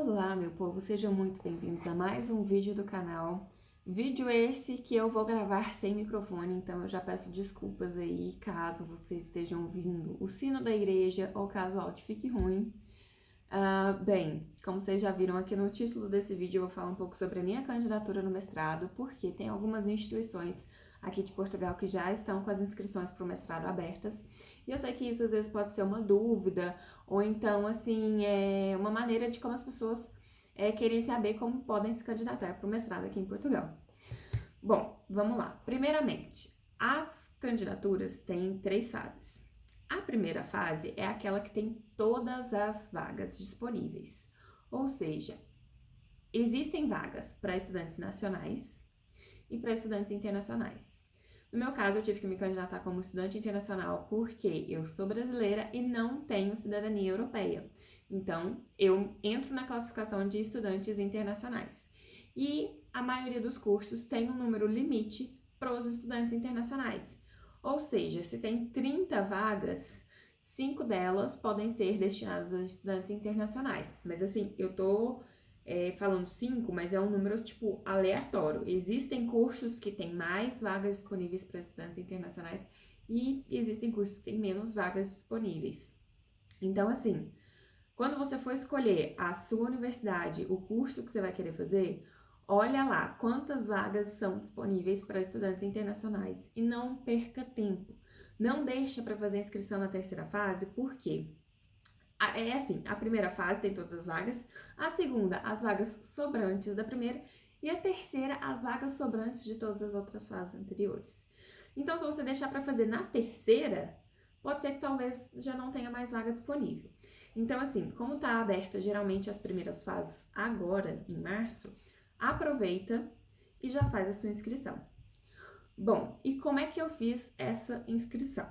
Olá, meu povo, sejam muito bem-vindos a mais um vídeo do canal. Vídeo esse que eu vou gravar sem microfone, então eu já peço desculpas aí caso vocês estejam ouvindo o sino da igreja ou caso o áudio fique ruim. Bem, como vocês já viram aqui no título desse vídeo, eu vou falar um pouco sobre a minha candidatura no mestrado, porque tem algumas instituições aqui de Portugal que já estão com as inscrições para o mestrado abertas. E eu sei que isso às vezes pode ser uma dúvida, ou então, assim, é uma maneira de como as pessoas querem saber como podem se candidatar para o mestrado aqui em Portugal. Bom, vamos lá. Primeiramente, as candidaturas têm 3 fases. A primeira fase é aquela que tem todas as vagas disponíveis, ou seja, existem vagas para estudantes nacionais e para estudantes internacionais. No meu caso, eu tive que me candidatar como estudante internacional porque eu sou brasileira e não tenho cidadania europeia. Então, eu entro na classificação de estudantes internacionais. E a maioria dos cursos tem um número limite para os estudantes internacionais. Ou seja, se tem 30 vagas, 5 delas podem ser destinadas a estudantes internacionais. Mas assim, eu tô falando 5, mas é um número, tipo, aleatório. Existem cursos que têm mais vagas disponíveis para estudantes internacionais e existem cursos que têm menos vagas disponíveis. Então, assim, quando você for escolher a sua universidade, o curso que você vai querer fazer, olha lá quantas vagas são disponíveis para estudantes internacionais e não perca tempo. Não deixa para fazer a inscrição na terceira fase, por quê? É assim, a primeira fase tem todas as vagas, a segunda, as vagas sobrantes da primeira, e a terceira, as vagas sobrantes de todas as outras fases anteriores. Então, se você deixar para fazer na terceira, pode ser que talvez já não tenha mais vaga disponível. Então, assim, como está aberta geralmente as primeiras fases agora, em março, aproveita e já faz a sua inscrição. Bom, e como é que eu fiz essa inscrição?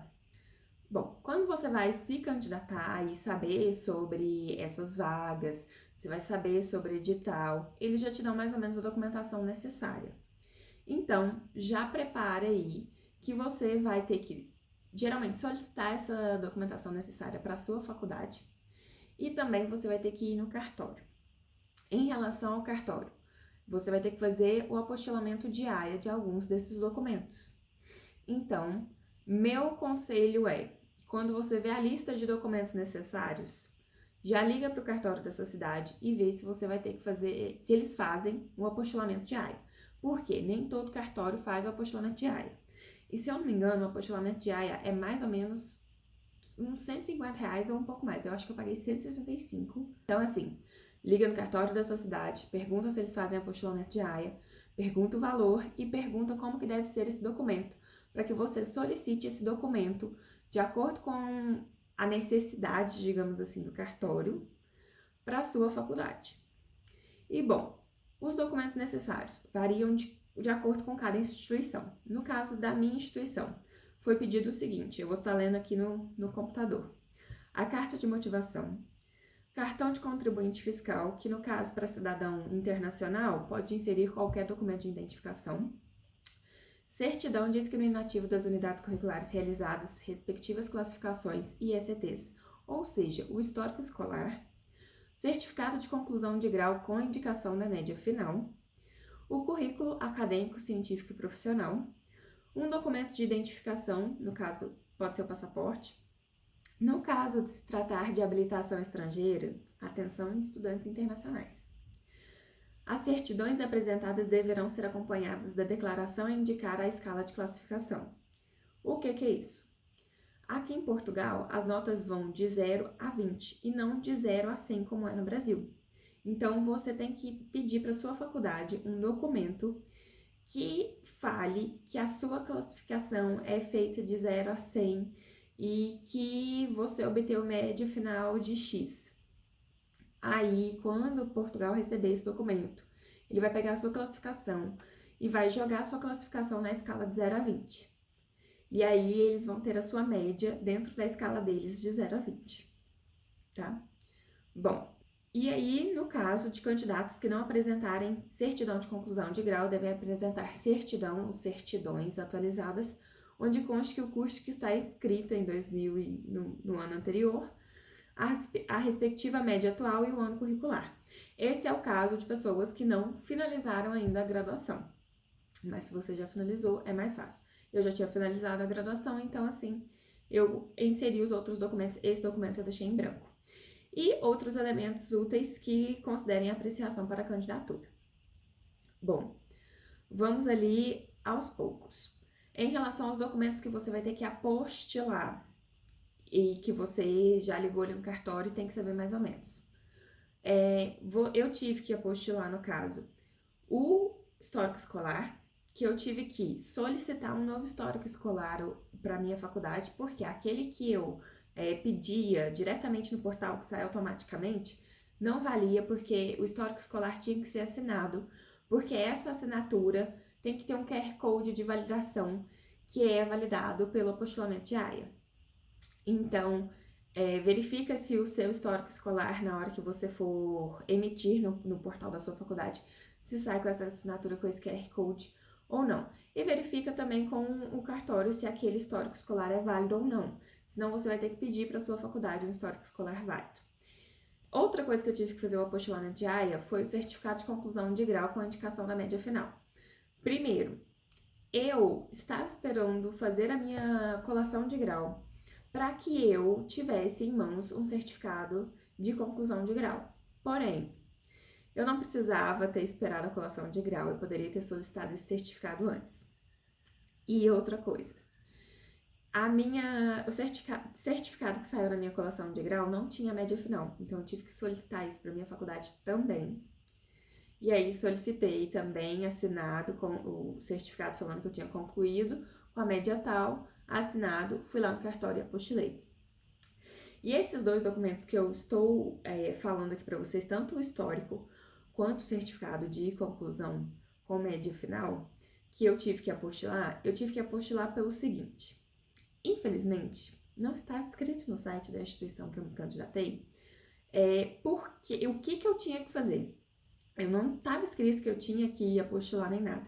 Bom, quando você vai se candidatar e saber sobre essas vagas, você vai saber sobre edital, eles já te dão mais ou menos a documentação necessária. Então, já prepara aí que você vai ter que, geralmente, solicitar essa documentação necessária para a sua faculdade e também você vai ter que ir no cartório. Em relação ao cartório, você vai ter que fazer o apostilamento diário de alguns desses documentos. Então, meu conselho é, quando você vê a lista de documentos necessários, já liga para o cartório da sua cidade e vê se você vai ter que fazer, se eles fazem o apostilamento diário. Porque nem todo cartório faz o apostilamento diário. E se eu não me engano, o apostilamento diário é mais ou menos uns R$150 ou um pouco mais. Eu acho que eu paguei 165. Então, assim, liga no cartório da sua cidade, pergunta se eles fazem apostilamento diário, pergunta o valor e pergunta como que deve ser esse documento, para que você solicite esse documento de acordo com a necessidade, digamos assim, do cartório para a sua faculdade. E, bom, os documentos necessários variam de acordo com cada instituição. No caso da minha instituição, foi pedido o seguinte, eu vou estar lendo aqui no computador. A carta de motivação, cartão de contribuinte fiscal, que no caso para cidadão internacional pode inserir qualquer documento de identificação, certidão discriminativa das unidades curriculares realizadas, respectivas classificações e ECTs, ou seja, o histórico escolar, certificado de conclusão de grau com indicação da média final, o currículo acadêmico, científico e profissional, um documento de identificação, no caso pode ser o passaporte. No caso de se tratar de habilitação estrangeira, atenção estudantes internacionais. As certidões apresentadas deverão ser acompanhadas da declaração a indicar a escala de classificação. O que é isso? Aqui em Portugal, as notas vão de 0 a 20 e não de 0 a 100 como é no Brasil. Então, você tem que pedir para a sua faculdade um documento que fale que a sua classificação é feita de 0 a 100 e que você obteve média final de X. Aí, quando Portugal receber esse documento, ele vai pegar a sua classificação e vai jogar a sua classificação na escala de 0 a 20. E aí, eles vão ter a sua média dentro da escala deles de 0 a 20, tá? Bom, e aí, no caso de candidatos que não apresentarem certidão de conclusão de grau, devem apresentar certidão ou certidões atualizadas, onde conste que o curso que está escrito em 2000 no ano anterior, a respectiva média atual e o ano curricular. Esse é o caso de pessoas que não finalizaram ainda a graduação. Mas se você já finalizou, é mais fácil. Eu já tinha finalizado a graduação, então assim, eu inseri os outros documentos. Esse documento eu deixei em branco. E outros elementos úteis que considerem apreciação para a candidatura. Bom, vamos ali aos poucos. Em relação aos documentos que você vai ter que apostilar e que você já ligou ali no cartório e tem que saber mais ou menos. Eu tive que apostilar, no caso, o histórico escolar, que eu tive que solicitar um novo histórico escolar para minha faculdade, porque aquele que eu pedia diretamente no portal, que sai automaticamente, não valia, porque o histórico escolar tinha que ser assinado, porque essa assinatura tem que ter um QR Code de validação, que é validado pelo apostilamento de AIA. Então, verifica se o seu histórico escolar, na hora que você for emitir no portal da sua faculdade, se sai com essa assinatura com esse QR Code ou não. E verifica também com o cartório se aquele histórico escolar é válido ou não. Senão você vai ter que pedir para a sua faculdade um histórico escolar válido. Outra coisa que eu tive que fazer o apostilamento de AIA foi o certificado de conclusão de grau com a indicação da média final. Primeiro, eu estava esperando fazer a minha colação de grau para que eu tivesse em mãos um certificado de conclusão de grau. Porém, eu não precisava ter esperado a colação de grau, eu poderia ter solicitado esse certificado antes. E outra coisa, o certificado que saiu na minha colação de grau não tinha média final, então eu tive que solicitar isso para minha faculdade também. E aí solicitei também assinado com o certificado falando que eu tinha concluído com a média tal, assinado, fui lá no cartório e apostilei. E esses dois documentos que eu estou falando aqui para vocês, tanto o histórico quanto o certificado de conclusão com média final, que eu tive que apostilar pelo seguinte. Infelizmente, não está escrito no site da instituição que eu me candidatei, porque o que eu tinha que fazer? Eu não estava escrito que eu tinha que apostilar nem nada.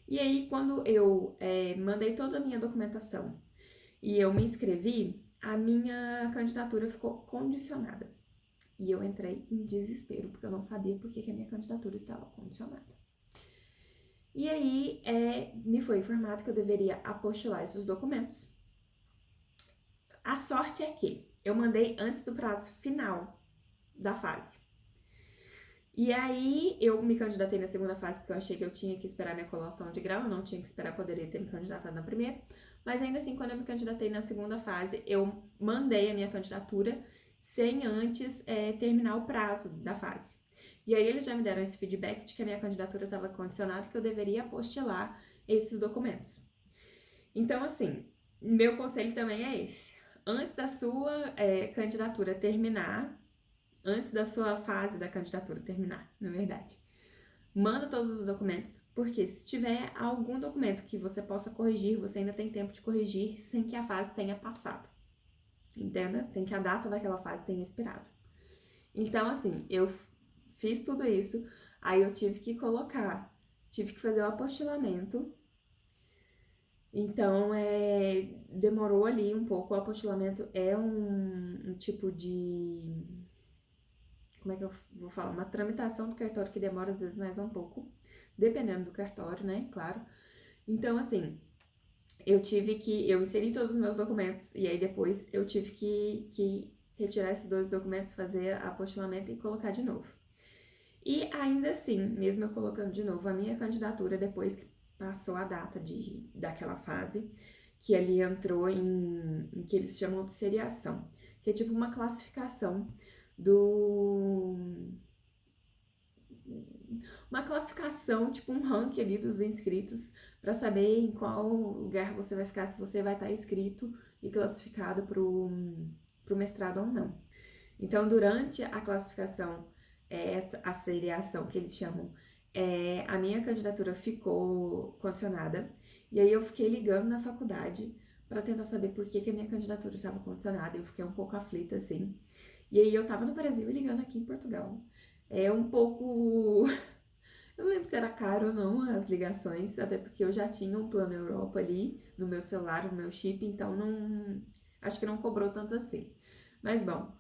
E aí, quando eu mandei toda a minha documentação e eu me inscrevi, a minha candidatura ficou condicionada. E eu entrei em desespero, porque eu não sabia por que a minha candidatura estava condicionada. E aí, me foi informado que eu deveria apostilar esses documentos. A sorte é que eu mandei antes do prazo final da fase. E aí, eu me candidatei na segunda fase, porque eu achei que eu tinha que esperar minha colação de grau, eu não tinha que esperar, poderia ter me candidatado na primeira. Mas ainda assim, quando eu me candidatei na segunda fase, eu mandei a minha candidatura sem antes terminar o prazo da fase. E aí, eles já me deram esse feedback de que a minha candidatura estava condicionada, que eu deveria apostilar esses documentos. Então, assim, meu conselho também é esse. Antes da sua candidatura terminar, antes da sua fase da candidatura terminar, na verdade, manda todos os documentos, porque se tiver algum documento que você possa corrigir, você ainda tem tempo de corrigir sem que a fase tenha passado, entenda? Sem que a data daquela fase tenha expirado. Então, assim, eu fiz tudo isso, aí eu tive que fazer o apostilamento. Então, demorou ali um pouco. O apostilamento é um tipo de... Como é que eu vou falar? Uma tramitação do cartório que demora às vezes mais um pouco, dependendo do cartório, né? Claro. Então, assim, eu inseri todos os meus documentos e aí depois eu tive que retirar esses dois documentos, fazer apostilamento e colocar de novo. E ainda assim, mesmo eu colocando de novo a minha candidatura, depois que passou a data daquela fase, que ali entrou em que eles chamam de seriação, que é tipo uma classificação uma classificação, tipo um ranking ali dos inscritos, para saber em qual lugar você vai ficar, se você vai estar inscrito e classificado pro mestrado ou não. Então, durante a classificação, a seriação que eles chamam, a minha candidatura ficou condicionada, e aí eu fiquei ligando na faculdade para tentar saber por que a minha candidatura estava condicionada. Eu fiquei um pouco aflita, assim. E aí eu tava no Brasil e ligando aqui em Portugal. É um pouco... Eu não lembro se era caro ou não as ligações, até porque eu já tinha um plano Europa ali no meu celular, no meu chip, então não... Acho que não cobrou tanto assim. Mas bom,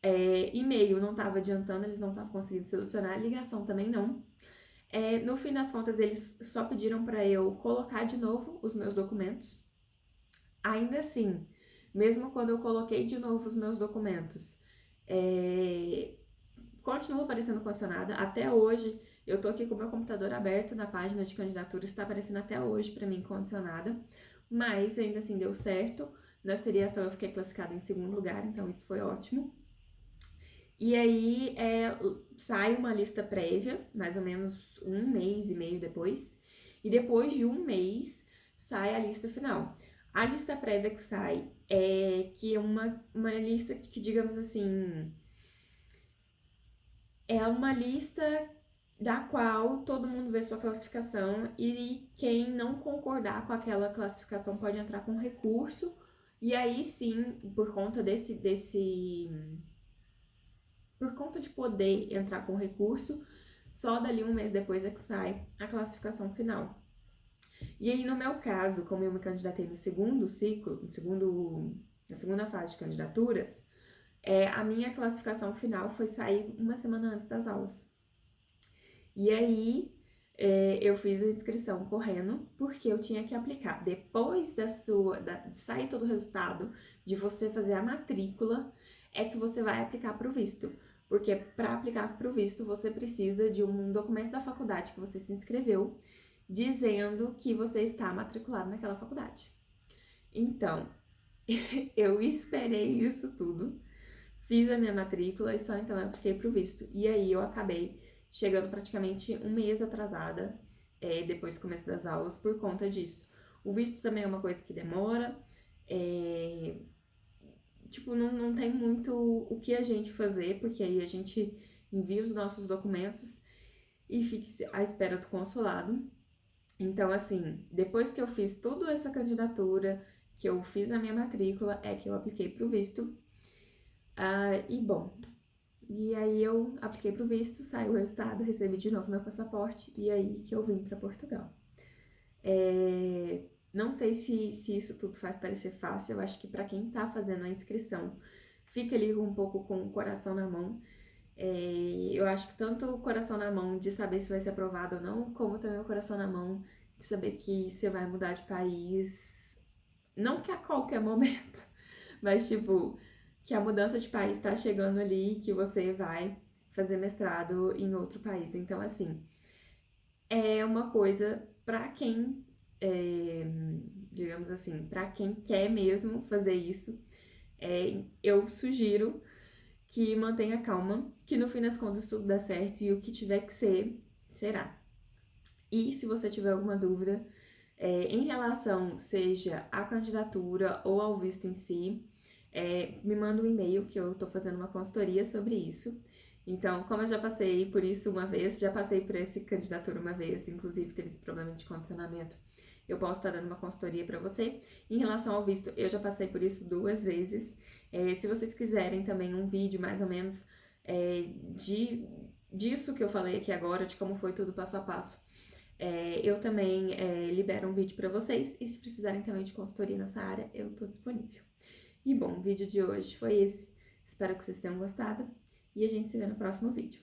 E-mail não estava adiantando, eles não estavam conseguindo solucionar, ligação também não. No fim das contas, eles só pediram para eu colocar de novo os meus documentos. Ainda assim, mesmo quando eu coloquei de novo os meus documentos, continua aparecendo condicionada. Até hoje, eu tô aqui com o meu computador aberto na página de candidatura, está aparecendo até hoje para mim condicionada, mas ainda assim deu certo. Na seriação eu fiquei classificada em segundo lugar, então isso foi ótimo. E aí sai uma lista prévia, mais ou menos 1 mês e meio depois, e depois de 1 mês sai a lista final. A lista prévia que sai que é uma lista que, digamos assim, é uma lista da qual todo mundo vê sua classificação e quem não concordar com aquela classificação pode entrar com recurso. E aí sim, por conta por conta de poder entrar com recurso, só dali 1 mês depois é que sai a classificação final. E aí, no meu caso, como eu me candidatei no segundo ciclo, na segunda fase de candidaturas, a minha classificação final foi sair 1 semana antes das aulas. E aí, eu fiz a inscrição correndo, porque eu tinha que aplicar. Depois de sair todo o resultado, de você fazer a matrícula, é que você vai aplicar para o visto. Porque para aplicar para o visto, você precisa de um documento da faculdade que você se inscreveu, dizendo que você está matriculado naquela faculdade. Então, eu esperei isso tudo, fiz a minha matrícula e só então eu apliquei para o visto. E aí eu acabei chegando praticamente 1 mês atrasada, depois do começo das aulas, por conta disso. O visto também é uma coisa que demora, não tem muito o que a gente fazer, porque aí a gente envia os nossos documentos e fica à espera do consulado. Então, assim, depois que eu fiz toda essa candidatura, que eu fiz a minha matrícula, é que eu apliquei pro visto. E aí eu apliquei pro visto, saiu o resultado, recebi de novo meu passaporte e aí que eu vim para Portugal. Não sei se isso tudo faz parecer fácil, eu acho que para quem tá fazendo a inscrição, fica ali um pouco com o coração na mão. Eu acho que tanto o coração na mão de saber se vai ser aprovado ou não, como também o coração na mão de saber que você vai mudar de país, não que a qualquer momento, mas tipo, que a mudança de país tá chegando ali, que você vai fazer mestrado em outro país. Então, assim, é uma coisa para quem, digamos assim, para quem quer mesmo fazer isso, eu sugiro que mantenha calma, que no fim das contas tudo dá certo e o que tiver que ser, será. E se você tiver alguma dúvida em relação, seja à candidatura ou ao visto em si, me manda um e-mail que eu tô fazendo uma consultoria sobre isso. Então, como eu já passei por isso uma vez, já passei por essa candidatura uma vez, inclusive teve esse problema de condicionamento, eu posso estar dando uma consultoria para você. Em relação ao visto, eu já passei por isso 2 vezes. Se vocês quiserem também um vídeo mais ou menos disso que eu falei aqui agora, de como foi tudo passo a passo, eu também libero um vídeo para vocês. E se precisarem também de consultoria nessa área, eu estou disponível. E bom, o vídeo de hoje foi esse. Espero que vocês tenham gostado e a gente se vê no próximo vídeo.